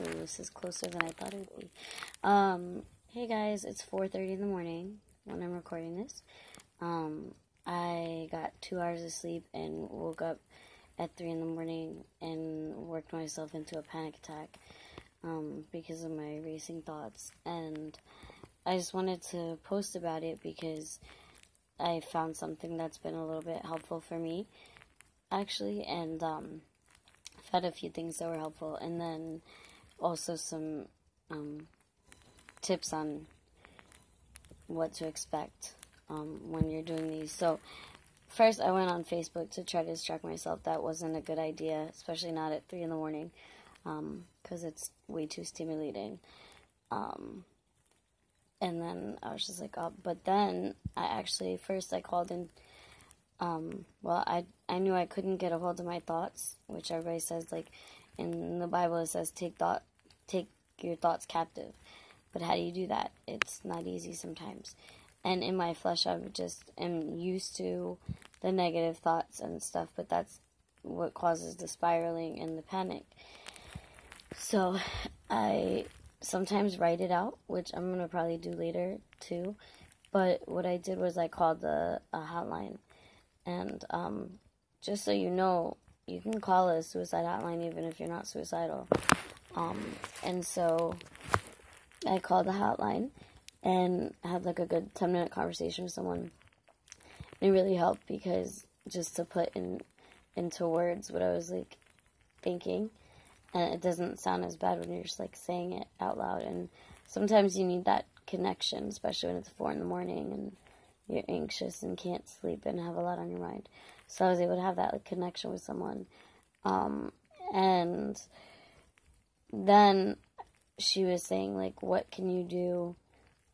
Ooh, this is closer than I thought it would be. Hey guys, it's 4:30 in the morning when I'm recording this. I got 2 hours of sleep and woke up at 3 in the morning and worked myself into a panic attack because of my racing thoughts. And I just wanted to post about it because I found something that's been a little bit helpful for me, actually, and I've had a few things that were helpful, and then also some tips on what to expect when you're doing these. So first I went on Facebook to try to distract myself. That wasn't a good idea, especially not at 3 in the morning, because it's way too stimulating. And then I was just like, oh, but then first I called in, I knew I couldn't get a hold of my thoughts, which everybody says, like, in the Bible it says, take your thoughts captive. But how do you do that? It's not easy sometimes. And in my flesh, I am used to the negative thoughts and stuff, but that's what causes the spiraling and the panic. So I sometimes write it out, which I'm going to probably do later too. But what I did was I called the hotline. And just so you know, you can call a suicide hotline even if you're not suicidal. And so I called the hotline and had like a good 10-minute conversation with someone. It really helped because just to put into words what I was like thinking, and it doesn't sound as bad when you're just like saying it out loud. And sometimes you need that connection, especially when it's 4 in the morning and you're anxious and can't sleep and have a lot on your mind. So I was able to have that like connection with someone. And then she was saying, like, what can you do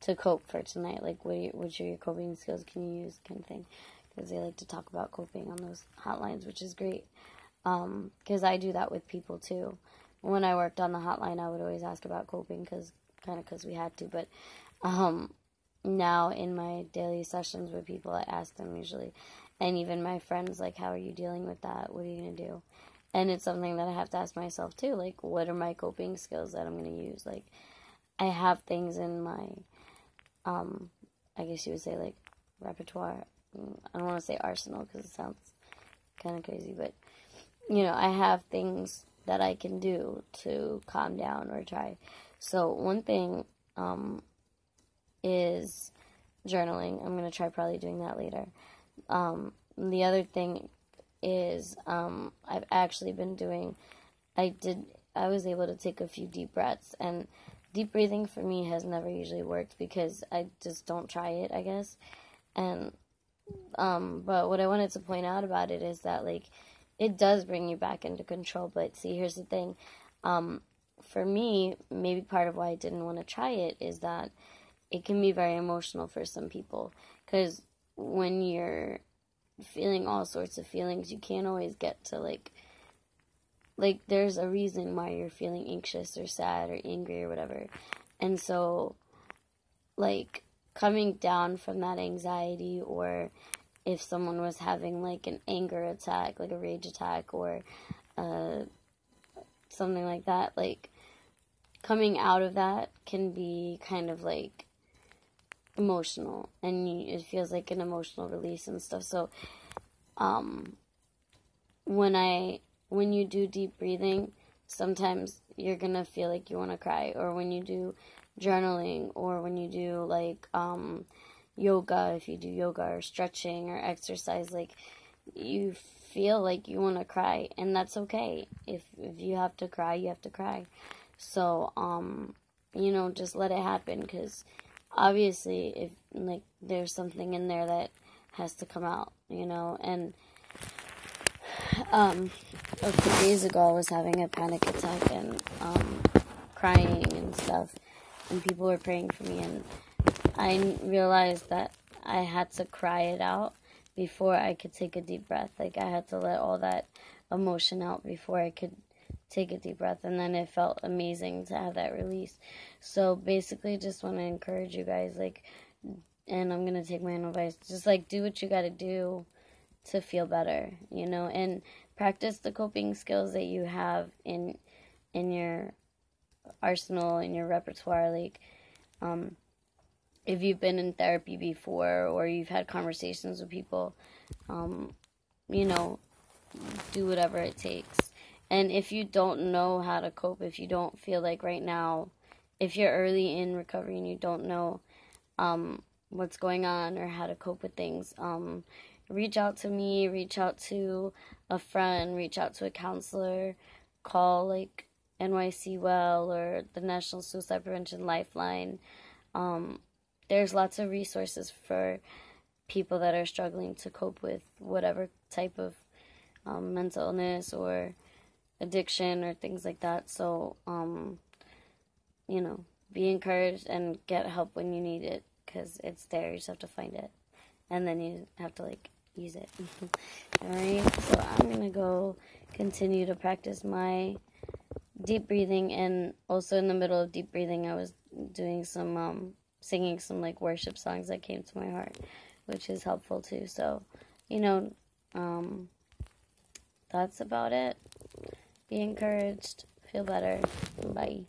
to cope for tonight? Like, which are your coping skills can you use, kind of thing. Because they like to talk about coping on those hotlines, which is great. Because I do that with people too. When I worked on the hotline, I would always ask about coping because we had to. But now in my daily sessions with people, I ask them usually. And even my friends, like, how are you dealing with that? What are you going to do? And it's something that I have to ask myself too. Like, what are my coping skills that I'm going to use? Like, I have things in my, I guess you would say, like, repertoire. I don't want to say arsenal because it sounds kind of crazy. But, you know, I have things that I can do to calm down or try. So one thing is journaling. I'm going to try probably doing that later. The other thing is I've actually been doing, I was able to take a few deep breaths, and deep breathing for me has never usually worked because I just don't try it, I guess. And but what I wanted to point out about it is that, like, it does bring you back into control. But see, here's the thing, for me, maybe part of why I didn't want to try it is that it can be very emotional for some people, because when you're feeling all sorts of feelings, you can't always get to like there's a reason why you're feeling anxious or sad or angry or whatever. And so, like, coming down from that anxiety, or if someone was having like an anger attack, like a rage attack, or something like that, like, coming out of that can be kind of like emotional, and it feels like an emotional release and stuff. So when you do deep breathing, sometimes you're gonna feel like you want to cry, or when you do journaling, or when you do like yoga, if you do yoga or stretching or exercise, like, you feel like you want to cry, and that's okay. If you have to cry, you have to cry. So you know, just let it happen, because obviously, if, like, there's something in there that has to come out, you know. And a few days ago I was having a panic attack and crying and stuff, and people were praying for me, and I realized that I had to cry it out before I could take a deep breath. Like, I had to let all that emotion out before I could take a deep breath, and then it felt amazing to have that release. So basically, just want to encourage you guys, like, and I'm going to take my own advice, just, like, do what you got to do to feel better, you know, and practice the coping skills that you have in your arsenal, in your repertoire. Like, if you've been in therapy before, or you've had conversations with people, you know, do whatever it takes. And if you don't know how to cope, if you don't feel like right now, if you're early in recovery and you don't know what's going on or how to cope with things, reach out to me, reach out to a friend, reach out to a counselor, call like NYC Well or the National Suicide Prevention Lifeline. There's lots of resources for people that are struggling to cope with whatever type of mental illness or addiction or things like that. So, you know, be encouraged and get help when you need it, because it's there. You just have to find it, and then you have to like use it. Alright, so I'm gonna go continue to practice my deep breathing, and also in the middle of deep breathing I was doing some singing some like worship songs that came to my heart, which is helpful too. So, you know, that's about it. Be encouraged, feel better. Bye.